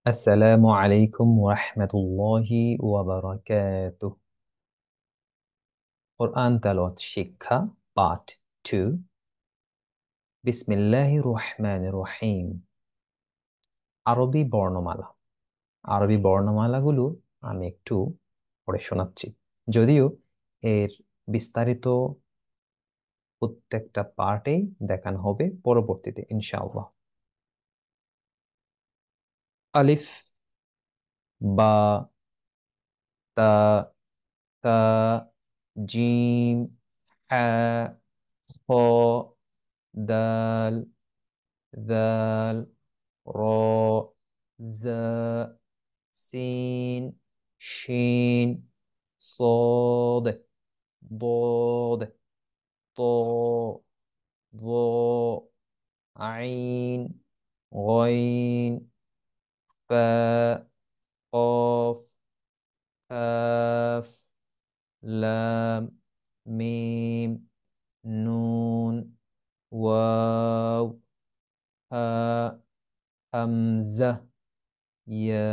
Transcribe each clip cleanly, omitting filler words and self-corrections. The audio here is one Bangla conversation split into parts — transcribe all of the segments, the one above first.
আসসালামু আলাইকুম ওরহমতুল্লাহি ওয়াবারাকাতুহ। কোরআন তেলাওয়াত শিক্ষা পার্ট 2। বিসমিল্লাহির রহমানির রহিম। আরবি বর্ণমালা। আরবি বর্ণমালাগুলো আমি একটু পড়ে শোনাচ্ছি, যদিও এর বিস্তারিত প্রত্যেকটা পার্টেই দেখানো হবে পরবর্তীতে ইনশাআল্লাহ। আলিফ, বা, তা, তা, জিম, হা, খ, দাল, ذال، راء، ذاء، سين، شين، صاد، ضاد، طاء، ظاء، عين، غين، فاء، قاف، كاف، لام، ميم، নুন, ওয়াও, হা, হামজা, ইয়া।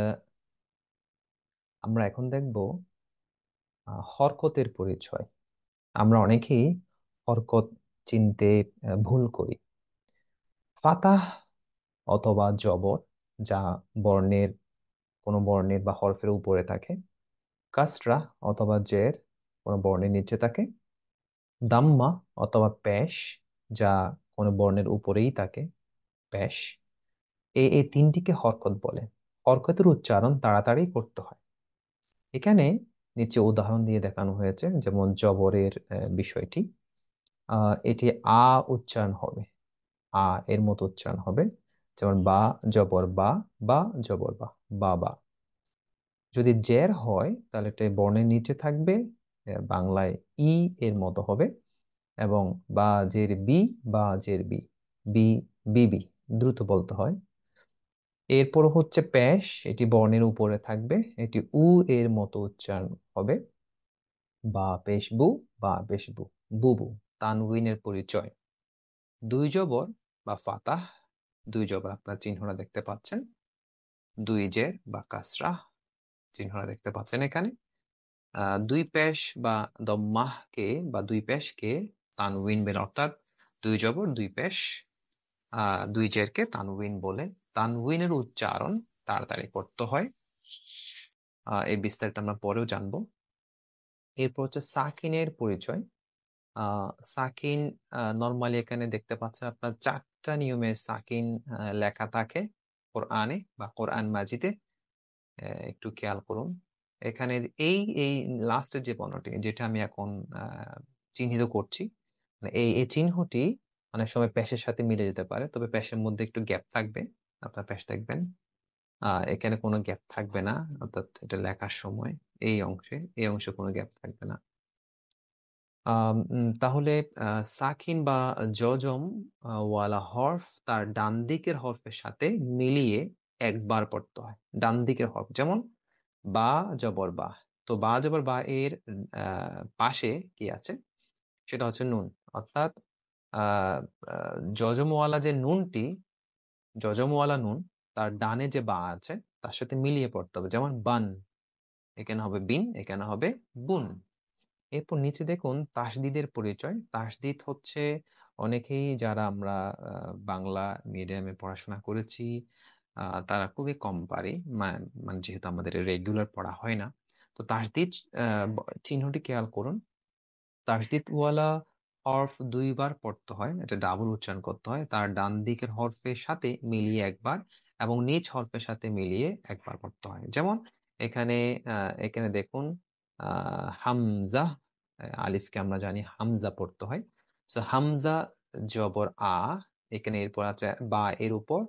আমরা এখন দেখব হরকতের পরিচয়। আমরা অনেকেই হরকত চিনতে ভুল করি। ফাতাহ অথবা জবর, যা বর্ণের কোনো বর্ণের বা হরফের উপরে থাকে। কাসরা অথবা জের, কোনো বর্ণের নিচে থাকে। দাম্মা অথবা পেশ, যা কোনো বর্ণের উপরেই থাকে, পেশ। এই তিনটিকে হরকত বলে। হরকতের উচ্চারণ তাড়াতাড়ি করতে হয়। এখানে নিচে উদাহরণ দিয়ে দেখানো হয়েছে, যেমন জবরের বিষয়টি। এটি আ উচ্চারণ হবে, আ এর মতো উচ্চারণ হবে। যেমন বা জবর বা, বা জবর বা, বাবা। যদি জের হয় তাহলে এটা বর্ণের নিচে থাকবে, বাংলায় ই এর মতো হবে। এবং বা জের বি, বা জের বি, বি, বিবি, দ্রুত বলতে হয়। এরপর হচ্ছে পেশ, এটি বর্ণের উপরে থাকবে, এটি উ এর মতো উচ্চারণ হবে। বা পেশবু, বা পেশবু, বুবু। তানউইনের পরিচয়। দুই জবর বা ফাতাহ, দুই জবর আপনার চিহ্নটা দেখতে পাচ্ছেন। দুই জের বা কাসরা, চিহ্নটা দেখতে পাচ্ছেন এখানে। দুই পেশ বা দম্মাহকে বা দুই পেশকে তানউইন বলে, অর্থাৎ দুই জবর দুই পেশ দুই জেরকে তানউইন বলে। তানউইনের উচ্চারণ তাড়াতাড়ি করতে হয়। এই বিস্তারিত আমরা পরেও জানবো। এরপর হচ্ছে সাকিনের পরিচয়। সাকিন নর্মালি এখানে দেখতে পাচ্ছেন আপনার চারটা নিয়মে সাকিন লেখা থাকে কোরআনে বা কোরআন মাজিদে। একটু খেয়াল করুন। এখানে এই এই লাস্টের যে বর্ণটি, যেটা আমি এখন চিহ্নিত করছি, মানে এই চিহ্নটি অনেক সময় পেশের সাথে মিলে যেতে পারে, তবে পেশের মধ্যে একটু গ্যাপ থাকবে। আপনার পেশ দেখবেন এখানে কোনো গ্যাপ থাকবে না, অর্থাৎ এটা লেখার সময় এই অংশে কোনো গ্যাপ থাকবে না। তাহলে সাকিন বা জজম ওয়ালা হরফ তার ডান দিকের হরফের সাথে মিলিয়ে একবার পড়তে হয়। ডান দিকের হরফ, যেমন বা জবর বা। তো বা জবর বা এর পাশে কি আছে, সেটা হচ্ছে নুন। অর্থাৎ আহ জজমওয়ালা যে নুনটি, জজমওয়ালা নুন, তার ডানে যে বা আছে তার সাথে মিলিয়ে পড়তে হবে। যেমন বান, এখানে হবে বিন, এখানে হবে বুন। এরপর নিচে দেখুন তাসদিদের পরিচয়। তাসদিদ হচ্ছে অনেকেই যারা আমরা বাংলা মিডিয়ামে পড়াশোনা করেছি, তারা খুবই কম পারি, মানে যেহেতু আমাদের রেগুলার পড়া হয় না। তো তাসদিদ চিহ্নটি খেয়াল করুন। তাসদিদ ওয়ালা হরফ দুইবার পড়তে হয়, এটা ডাবল উচ্চারণ করতে হয়। তার ডান দিকের হরফের সাথে মিলিয়ে একবার এবং নিচ হরফের সাথে মিলিয়ে একবার পড়তে হয়। যেমন এখানে এখানে দেখুন হামজা, আলিফকে আমরা জানি হামজা পড়তে হয়। সো হামজা জবর আ, এখানে এরপর আছে বা এর উপর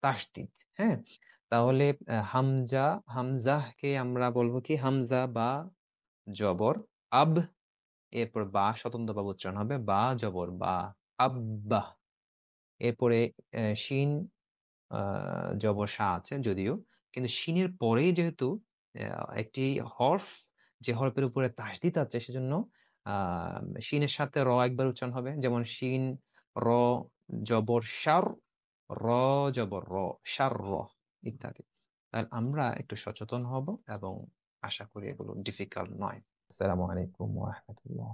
তাসদিদ। হ্যাঁ, তাহলে হামজা, হামজাকে আমরা বলবো কি হামজা বা জবর আব। এরপর বা স্বতন্ত্রভাবে উচ্চারণ হবে, বা জবর বা, আব্বা। এরপরে শিন জবর শা আছে যদিও, কিন্তু শিনের পরেই যেহেতু একটি হরফ, যে হরফের উপরে তাসদিদ আছে, সেজন্য শিনের সাথে র একবার উচ্চারণ হবে। যেমন শিন, র জবর সার, র জবর র, সার র, ইত্যাদি। তাহলে আমরা একটু সচেতন হব এবং আশা করি এগুলো ডিফিকাল্ট নয়। আসসালামু আলাইকুম ওয়া রাহমাতুল্লাহ।